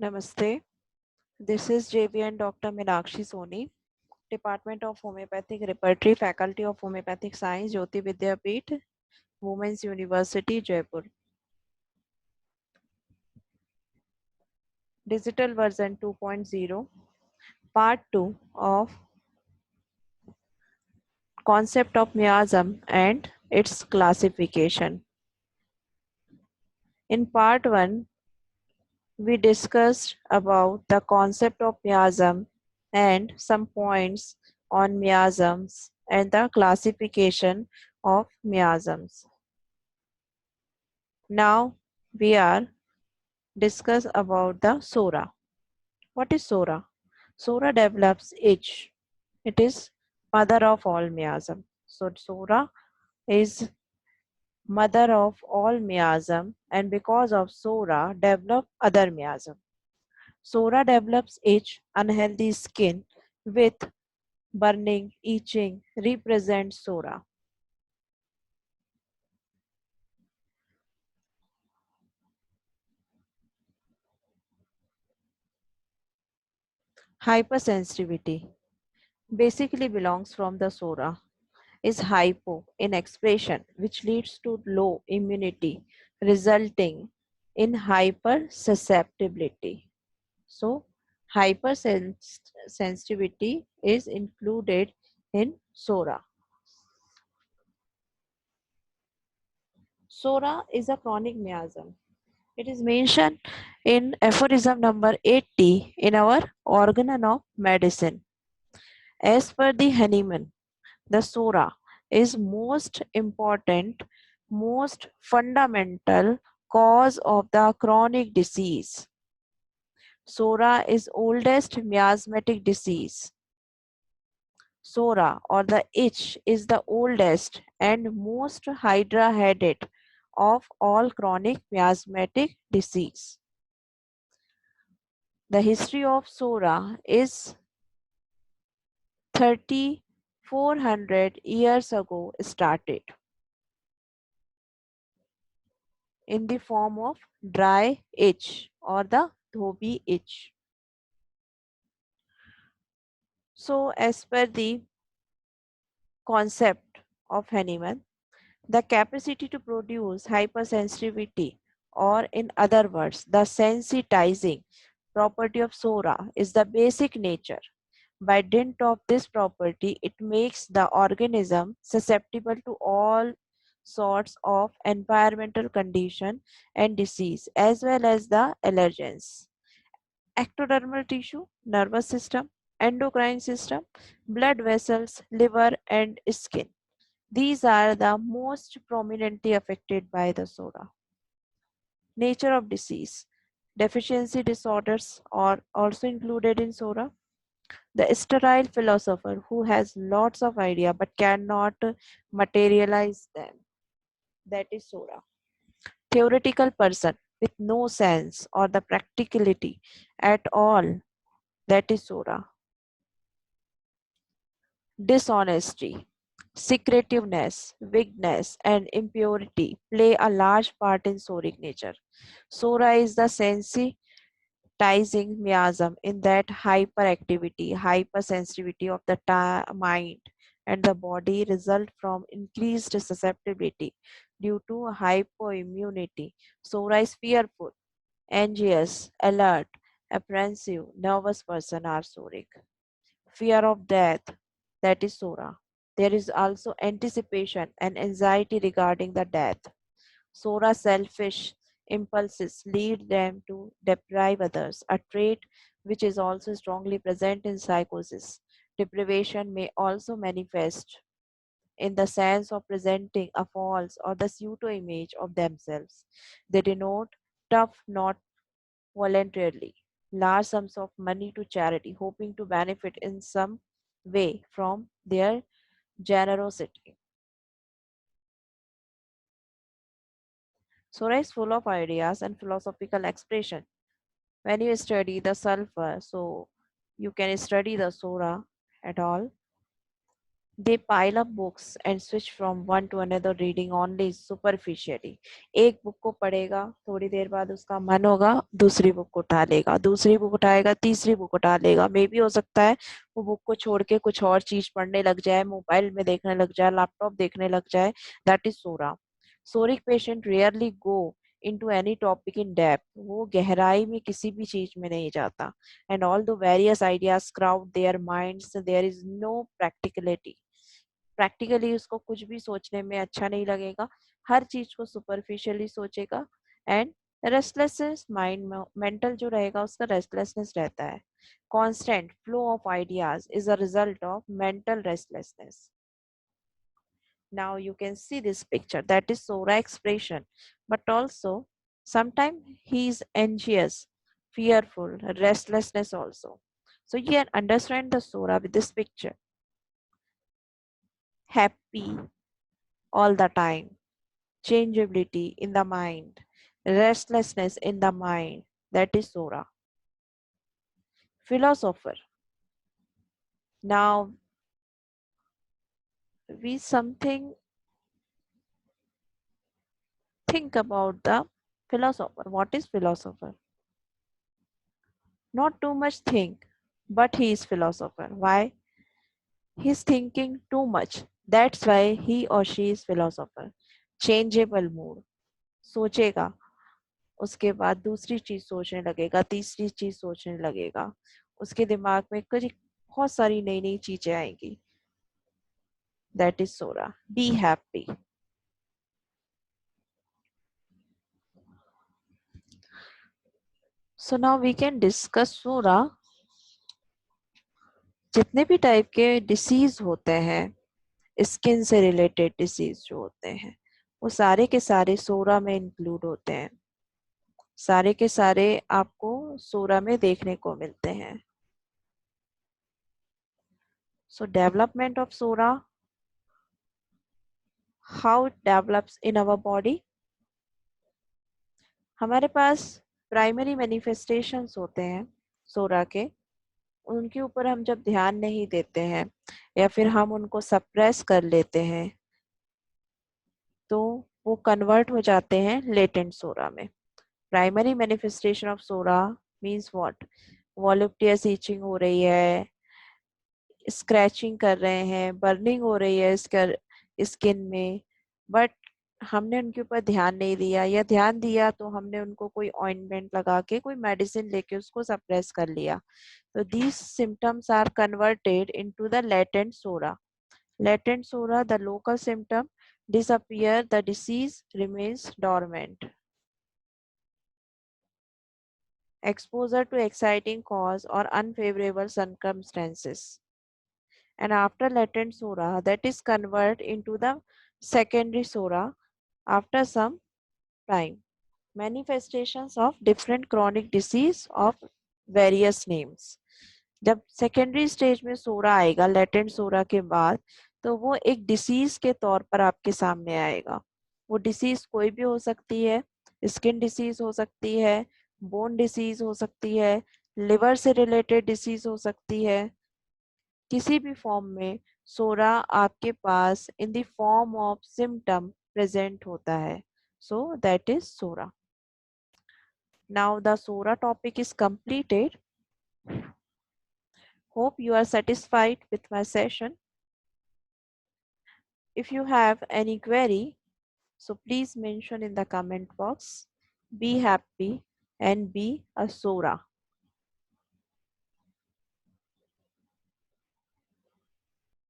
Namaste. This is JV'n Dr. Meenakshi Soni, Department of Homeopathic Repertory, Faculty of Homeopathic Science, JAYOTI VIDYAPEETH, Women's University, Jaipur. Digital version 2.0, Part 2 of Concept of Miasm and its Classification. In Part 1, we discussed about the concept of miasm and some points on miasms and the classification of miasms. Now we are discuss about the sora. What is sora? Sora develops itch. It is mother of all miasm. So sora is mother of all miasm, and because of sora develop other miasm. Sora develops itch, unhealthy skin with burning, itching represents sora. Hypersensitivity basically belongs from the sora is hypo in expression which leads to low immunity resulting in hypersusceptibility. So hypersensitivity is included in sora. Sora is a chronic miasm. It is mentioned in aphorism number 80 in our Organon of Medicine. As per the Hahnemann, the sora is most important, most fundamental cause of the chronic disease. Sora is oldest miasmatic disease. Sora or the itch is the oldest and most hydra-headed of all chronic miasmatic disease. The history of sora is 3,400 years ago started in the form of dry itch or the dhobi itch. So as per the concept of Hahnemann, the capacity to produce hypersensitivity, or in other words, the sensitizing property of sora is the basic nature. By dint of this property, it makes the organism susceptible to all sorts of environmental condition and disease as well as the allergens. Ectodermal tissue, nervous system, endocrine system, blood vessels, liver and skin. These are the most prominently affected by the sora. Nature of disease. Deficiency disorders are also included in sora. The sterile philosopher who has lots of idea but cannot materialize them. That is sora. Theoretical person with no sense or the practicality at all. That is sora. Dishonesty, secretiveness, weakness, and impurity play a large part in soric nature. Sora is the sensitizing miasm in that hyperactivity, hypersensitivity of the mind and the body result from increased susceptibility due to hypoimmunity. Sora is fearful, anxious, alert, apprehensive, nervous person are soric. Fear of death, that is sora. There is also anticipation and anxiety regarding the death. Sora's selfish impulses lead them to deprive others, a trait which is also strongly present in psychosis. Deprivation may also manifest in the sense of presenting a false or the pseudo image of themselves. They denote tough, not voluntarily, large sums of money to charity, hoping to benefit in some way from their generosity. Sora is full of ideas and philosophical expression. When you study the sulfur, so you can study the sora at all. They pile up books and switch from one to another reading only superficially. एक book को पढ़ेगा, थोड़ी देर बाद उसका मन होगा दूसरी book उठा लेगा, दूसरी बुक उठाएगा तीसरी बुक उठा लेगा। मे भी हो सकता है वो बुक को छोड़ के कुछ और चीज पढ़ने लग जाए, मोबाइल में देखने लग जाए, लैपटॉप देखने लग जाए। That is psora. Psoric patient rarely go into any topic in depth. वो गहराई में किसी भी चीज में नहीं जाता। And all the various ideas crowd their minds, there is no practicality. Practically उसको कुछ भी सोचने में अच्छा नहीं लगेगा, हर चीज को सुपरफिशियली सोचेगा। एंड रेस्टलेसनेस, माइंड मेंटल जो रहेगा उसका रेस्टलेसनेस रहता है। Constant flow of ideas is a result of mental restlessness. Now you can see this picture, that is Sora expression, but also sometimes he is anxious, fearful, restlessness also. So you can understand the Sora with this picture. Happy all the time, changeability in the mind, restlessness in the mind, that is Sora. Philosopher. Now we something think about the philosopher. What is philosopher? Not too much think, but he is philosopher. Why? He's thinking too much. That's why he or she is philosopher. Changeable mood. सोचेगा, उसके बाद दूसरी चीज सोचने लगेगा, तीसरी चीज सोचने लगेगा, उसके दिमाग में कुछ बहुत सारी नई नई चीजें आएंगी। That is Sora. Be happy. So now we can discuss Sora. जितने भी टाइप के डिसीज होते हैं, स्किन से रिलेटेड डिसीज जो होते हैं, वो सारे के सारे सोरा में इंक्लूड होते हैं। सारे के सारे आपको सोरा में देखने को मिलते हैं। So development of psora, how it develops in our body. हमारे पास प्राइमरी मैनिफेस्टेशंस होते हैं सोरा के, उनके ऊपर हम जब ध्यान नहीं देते हैं या फिर हम उनको सप्रेस कर लेते हैं तो वो कन्वर्ट हो जाते हैं लेटेंट सोरा में। Primary manifestation of psora means what? Voluptuous itching हो रही है, स्क्रैचिंग कर रहे हैं, बर्निंग हो रही है स्किन में, बट हमने उनके ऊपर ध्यान नहीं दिया, या ध्यान दिया तो हमने उनको कोई ऑइंटमेंट लगा के, कोई मेडिसिन लेके उसको सप्रेस कर लिया। तो these symptoms are converted into the latent psora. Latent psora, the local symptom disappear, the disease remains dormant. Exposure to exciting cause or unfavorable circumstances. And after latent sora, that is convert into the secondary sora after some time. Manifestations of different chronic disease of various names. जब secondary stage में सोरा आएगा latent सोरा के बाद, तो वो एक disease के तौर पर आपके सामने आएगा। वो डिसीज कोई भी हो सकती है, स्किन डिसीज हो सकती है, बोन डिसीज हो सकती है, लिवर से रिलेटेड डिसीज हो सकती है, किसी भी फॉर्म में सोरा आपके पास in the form of symptom present होता है। So that is psora. Now the psora topic is completed. Hope you are satisfied with my session. If you have any query, so please mention in the comment box. Be happy and be a Sora.